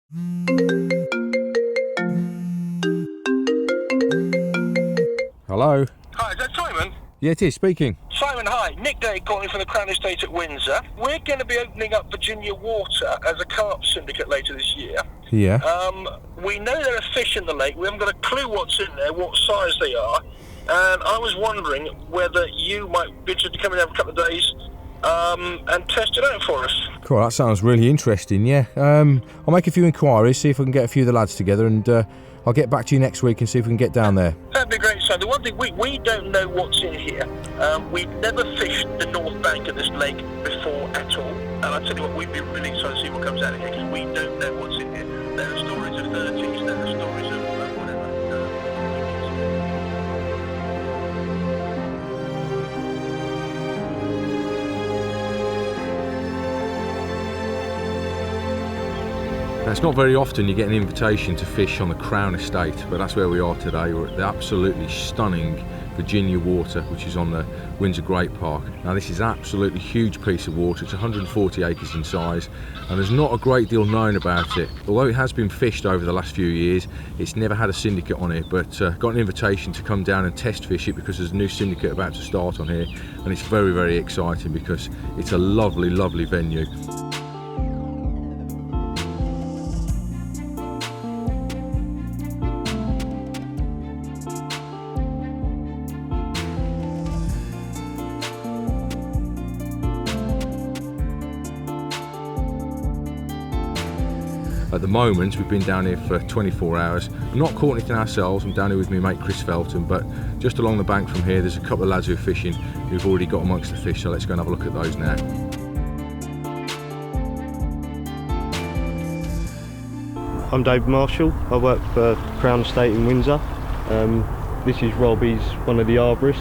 Hello? Hi, is that Simon? Yeah, it is, speaking. Simon, hi. Nick Day calling from the Crown Estate at Windsor. We're going to be opening up Virginia Water as a carp syndicate later this year. Yeah. We know there are fish in the lake. We haven't got a clue what's in there, what size they are. And I was wondering whether you might be interested to come in and have a couple of days and test it out for us. Cool, that sounds really interesting, yeah. I'll make a few inquiries, see if I can get a few of the lads together, and I'll get back to you next week and see if we can get down there. That'd be great, son. The one thing, we don't know what's in here. We've never fished the north bank of this lake before at all. And I'll tell you what, we'd be really excited to see what comes out of here, because we don't know what's in here. There are stories of 30s, there are stories of whatever. Now, it's not very often you get an invitation to fish on the Crown Estate, but that's where we are today. We're at the absolutely stunning Virginia Water, which is on the Windsor Great Park. Now, this is an absolutely huge piece of water. It's 140 acres in size, and there's not a great deal known about it. Although it has been fished over the last few years, it's never had a syndicate on it, but got an invitation to come down and test fish it because there's a new syndicate about to start on here, and it's very, very exciting because it's a lovely, lovely venue. At the moment, we've been down here for 24 hours. We've not caught anything ourselves. I'm down here with my mate Chris Felton, but just along the bank from here, there's a couple of lads who are fishing who've already got amongst the fish, so let's go and have a look at those now. I'm Dave Marshall. I work for Crown Estate in Windsor. This is Rob, he's one of the arborists.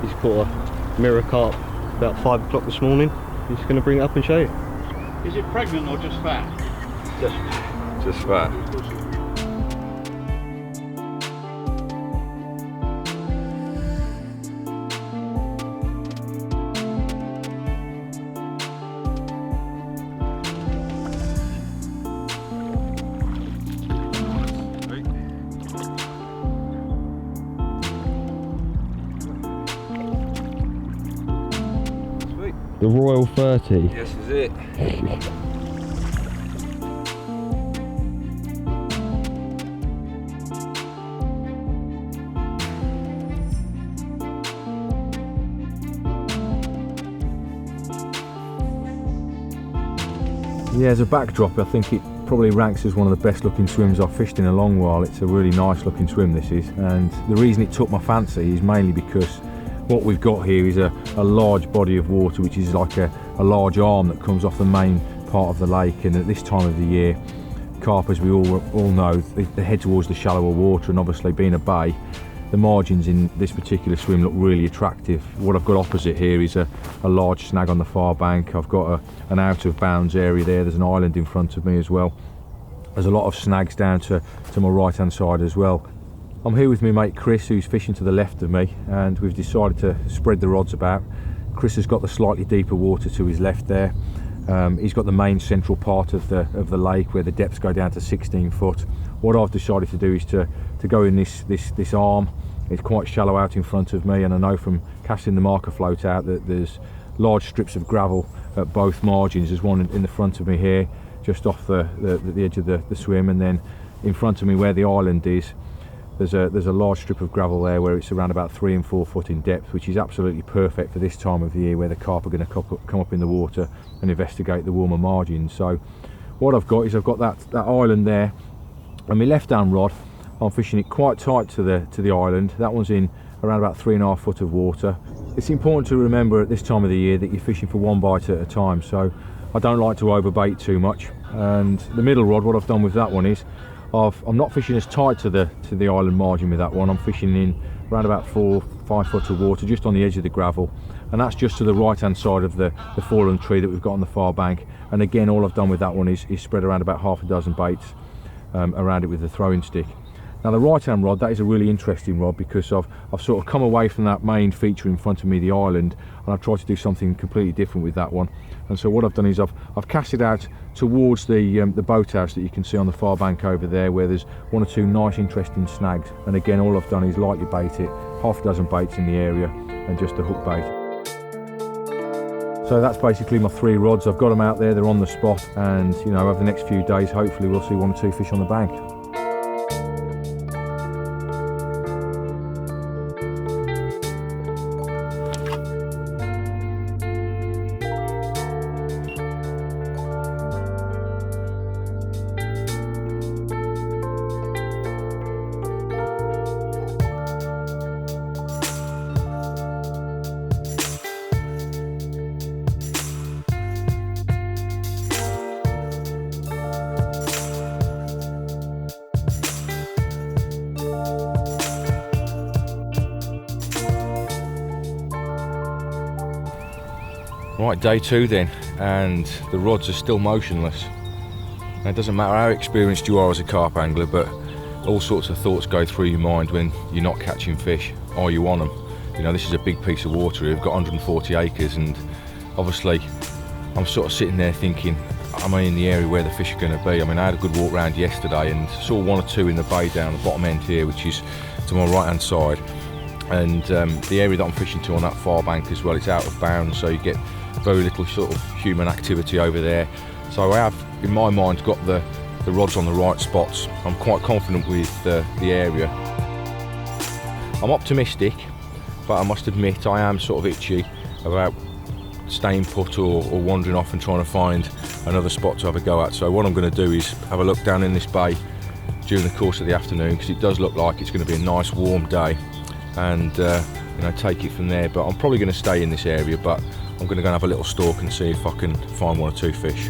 He's caught a mirror carp about 5 o'clock this morning. He's going to bring it up and show you. Is it pregnant or just fat? Just fat. The Royal 30. Yes, is it. Yeah, as a backdrop, I think it probably ranks as one of the best looking swims I've fished in a long while. It's a really nice looking swim, this is, and the reason it took my fancy is mainly because what we've got here is a large body of water, which is like a large arm that comes off the main part of the lake, and at this time of the year, carp, as we all know, they head towards the shallower water, and obviously being a bay, the margins in this particular swim look really attractive. What I've got opposite here is a large snag on the far bank. I've got an out of bounds area there. There's an island in front of me as well. There's a lot of snags down to my right hand side as well. I'm here with my mate Chris, who's fishing to the left of me, and we've decided to spread the rods about. Chris has got the slightly deeper water to his left there. He's got the main central part of the lake where the depths go down to 16 foot. What I've decided to do is to go in this arm. It's quite shallow out in front of me, and I know from casting the marker float out that there's large strips of gravel at both margins. There's one in the front of me here, just off the edge of the swim, and then in front of me where the island is, there's a large strip of gravel there where it's around about 3 and 4 foot in depth, which is absolutely perfect for this time of the year where the carp are going to come up in the water and investigate the warmer margins. So what I've got is I've got that island there, and my left hand rod, I'm fishing it quite tight to the island. That one's in around about 3.5 foot of water. It's important to remember at this time of the year that you're fishing for one bite at a time, so I don't like to overbait too much. And the middle rod, what I've done with that one is I'm not fishing as tight to the island margin with that one. I'm fishing in around about 4-5 foot of water just on the edge of the gravel, and that's just to the right hand side of the fallen tree that we've got on the far bank. And again, all I've done with that one is spread around about half a dozen baits around it with the throwing stick. Now the right hand rod, that is a really interesting rod because I've sort of come away from that main feature in front of me, the island, and I've tried to do something completely different with that one. And so what I've done is I've cast it out towards the boathouse that you can see on the far bank over there, where there's one or two nice interesting snags. And again, all I've done is lightly bait it, half a dozen baits in the area and just a hook bait. So that's basically my 3 rods. I've got them out there, they're on the spot, and you know, over the next few days hopefully we'll see 1 or 2 fish on the bank. Right, day 2 then, and the rods are still motionless. Now, it doesn't matter how experienced you are as a carp angler, but all sorts of thoughts go through your mind when you're not catching fish. Are you on them? You know, this is a big piece of water here. We've got 140 acres, and obviously I'm sort of sitting there thinking, am I in the area where the fish are going to be? I mean, I had a good walk round yesterday and saw 1 or 2 in the bay down the bottom end here, which is to my right hand side. And the area that I'm fishing to on that far bank as well, it's out of bounds, so you get very little sort of human activity over there. So I have, in my mind, got the rods on the right spots. I'm quite confident with the area. I'm optimistic, but I must admit I am sort of itchy about staying put or wandering off and trying to find another spot to have a go at. So what I'm going to do is have a look down in this bay during the course of the afternoon, because it does look like it's going to be a nice warm day, and you know, take it from there. But I'm probably going to stay in this area, but I'm going to go and have a little stalk and see if I can find 1 or 2 fish.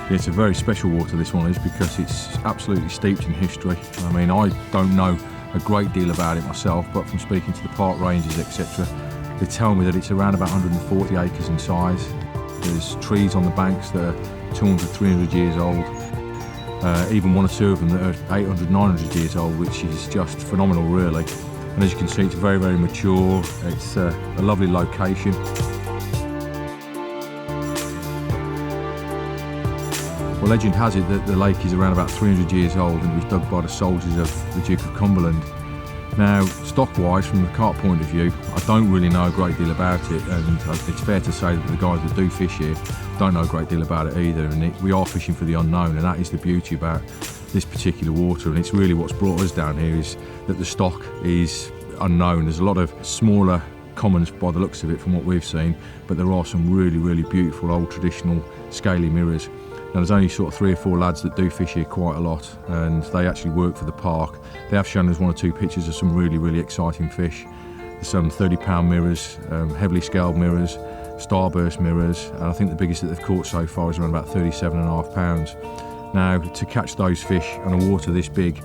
It's a very special water, this one is, because it's absolutely steeped in history. I mean, I don't know a great deal about it myself, but from speaking to the park rangers, etc., they tell me that it's around about 140 acres in size. There's trees on the banks that are 200, 300 years old. Even 1 or 2 of them that are 800, 900 years old, which is just phenomenal, really. And as you can see, it's very, very mature. It's a lovely location. Well, legend has it that the lake is around about 300 years old, and it was dug by the soldiers of the Duke of Cumberland. Now, stock-wise, from the carp point of view, I don't really know a great deal about it, and it's fair to say that the guys that do fish here don't know a great deal about it either, and we are fishing for the unknown, and that is the beauty about this particular water. And it's really what's brought us down here, is that the stock is unknown. There's a lot of smaller commons by the looks of it from what we've seen, but there are some really, really beautiful old traditional scaly mirrors. Now, there's only sort of 3 or 4 lads that do fish here quite a lot, and they actually work for the park. They have shown us 1 or 2 pictures of some really, really exciting fish. There's some 30-pound mirrors, heavily scaled mirrors, starburst mirrors, and I think the biggest that they've caught so far is around about 37.5 pounds. Now, to catch those fish on a water this big,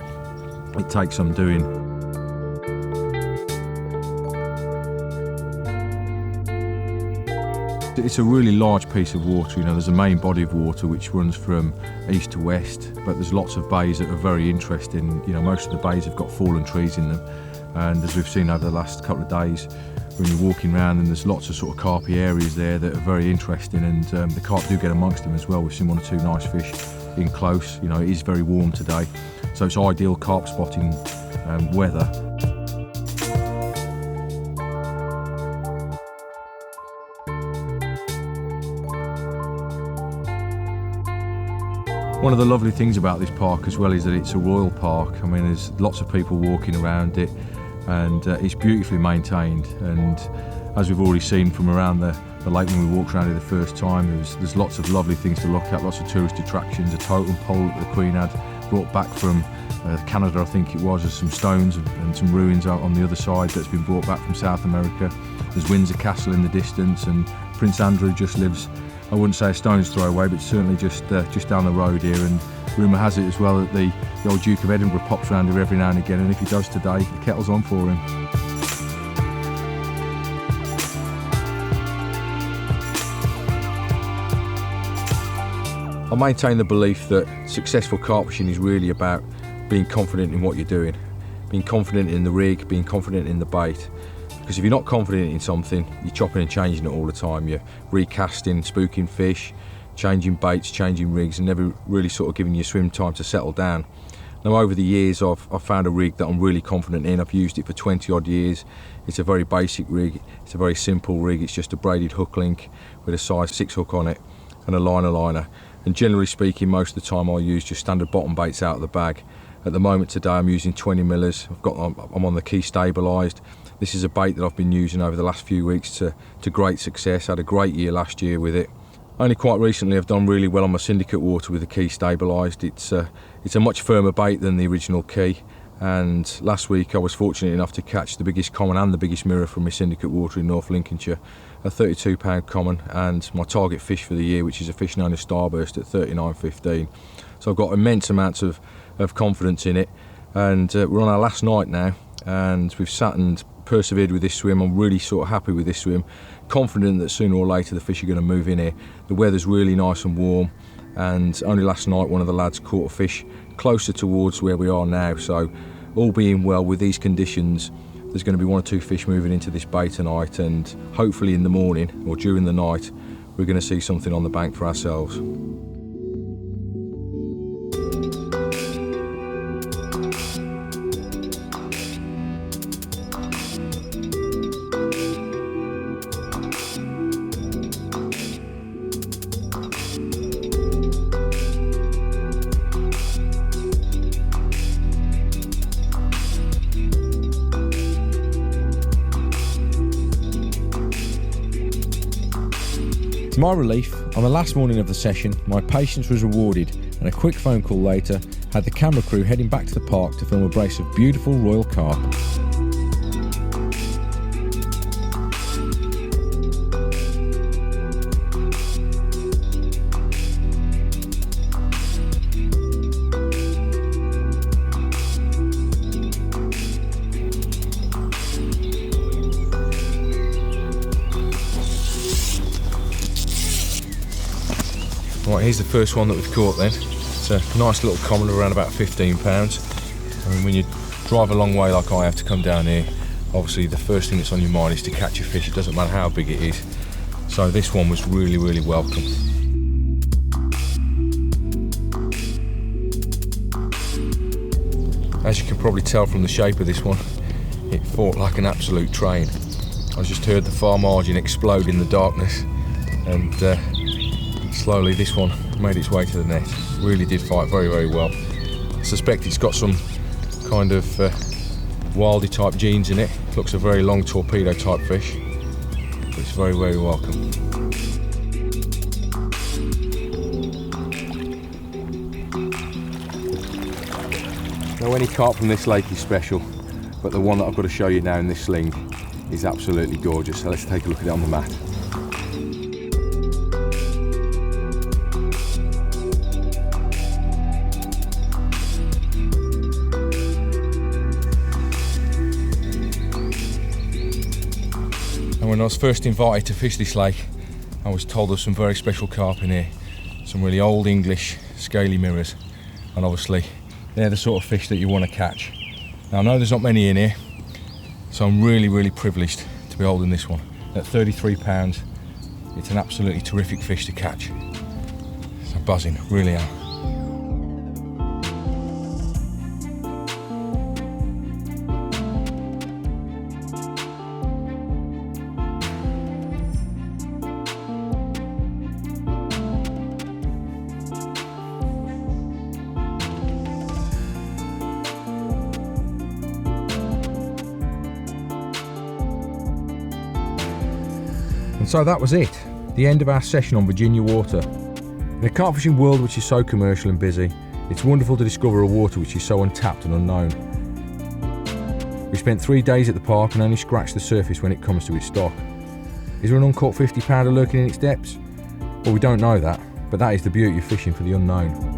it takes some doing. It's a really large piece of water. You know, there's a main body of water which runs from east to west, but there's lots of bays that are very interesting. You know, most of the bays have got fallen trees in them, and as we've seen over the last couple of days, when you're walking around, and there's lots of sort of carpy areas there that are very interesting, and the carp do get amongst them as well. We've seen 1 or 2 nice fish in close. You know, it is very warm today, so it's ideal carp spotting weather. One of the lovely things about this park as well is that it's a royal park. I mean, there's lots of people walking around it, and it's beautifully maintained. And as we've already seen from around the lake when we walked around it the first time, there's lots of lovely things to look at, lots of tourist attractions, a totem pole that the Queen had brought back from Canada, I think it was. There's some stones and some ruins out on the other side that's been brought back from South America. There's Windsor Castle in the distance, and Prince Andrew just lives, I wouldn't say a stone's throw away, but certainly just down the road here. And Rumour has it as well that the old Duke of Edinburgh pops around here every now and again, and if he does today, the kettle's on for him. I maintain the belief that successful carp fishing is really about being confident in what you're doing, being confident in the rig, being confident in the bait. Because if you're not confident in something, you're chopping and changing it all the time. You're recasting, spooking fish, changing baits, changing rigs, and never really sort of giving your swim time to settle down. Now, over the years, I've found a rig that I'm really confident in. I've used it for 20 odd years. It's a very basic rig. It's a very simple rig. It's just a braided hook link with a size 6 hook on it and a liner. And generally speaking, most of the time I'll use just standard bottom baits out of the bag. At the moment today, I'm using 20 millers. I'm on the key stabilised. This is a bait that I've been using over the last few weeks to great success. Had a great year last year with it. Only quite recently I've done really well on my syndicate water with the key stabilised. It's a much firmer bait than the original key, and last week I was fortunate enough to catch the biggest common and the biggest mirror from my syndicate water in North Lincolnshire, a 32 pound common, and my target fish for the year, which is a fish known as starburst, at 39.15. So I've got immense amounts of confidence in it, and we're on our last night now, and we've sat and persevered with this swim. I'm really sort of happy with this swim, confident that sooner or later the fish are going to move in here. The weather's really nice and warm, and only last night one of the lads caught a fish closer towards where we are now. So all being well with these conditions, there's going to be 1 or 2 fish moving into this bay tonight, and hopefully in the morning or during the night we're going to see something on the bank for ourselves. To my relief, on the last morning of the session, my patience was rewarded, and a quick phone call later had the camera crew heading back to the park to film a brace of beautiful royal carp. Right, here's the first one that we've caught then. It's a nice little common of around about 15 pounds. I mean, when you drive a long way like I have to come down here, obviously the first thing that's on your mind is to catch a fish. It doesn't matter how big it is. So this one was really, really welcome. As you can probably tell from the shape of this one, it fought like an absolute train. I just heard the far margin explode in the darkness, and slowly this one made its way to the net. Really did fight very, very well. I suspect it's got some kind of wildy type genes in it. Looks a very long torpedo type fish, but it's very, very welcome. Now, any carp from this lake is special, but the one that I've got to show you now in this sling is absolutely gorgeous. So let's take a look at it on the mat. And when I was first invited to fish this lake, I was told there's some very special carp in here. Some really old English scaly mirrors. And obviously, they're the sort of fish that you want to catch. Now, I know there's not many in here, so I'm really, really privileged to be holding this one. At 33 pounds, it's an absolutely terrific fish to catch. So buzzing, really am. And so that was it, the end of our session on Virginia water. In a carp fishing world which is so commercial and busy, it's wonderful to discover a water which is so untapped and unknown. We spent 3 days at the park and only scratched the surface when it comes to its stock. Is there an uncaught 50 pounder lurking in its depths? Well, we don't know that, but that is the beauty of fishing for the unknown.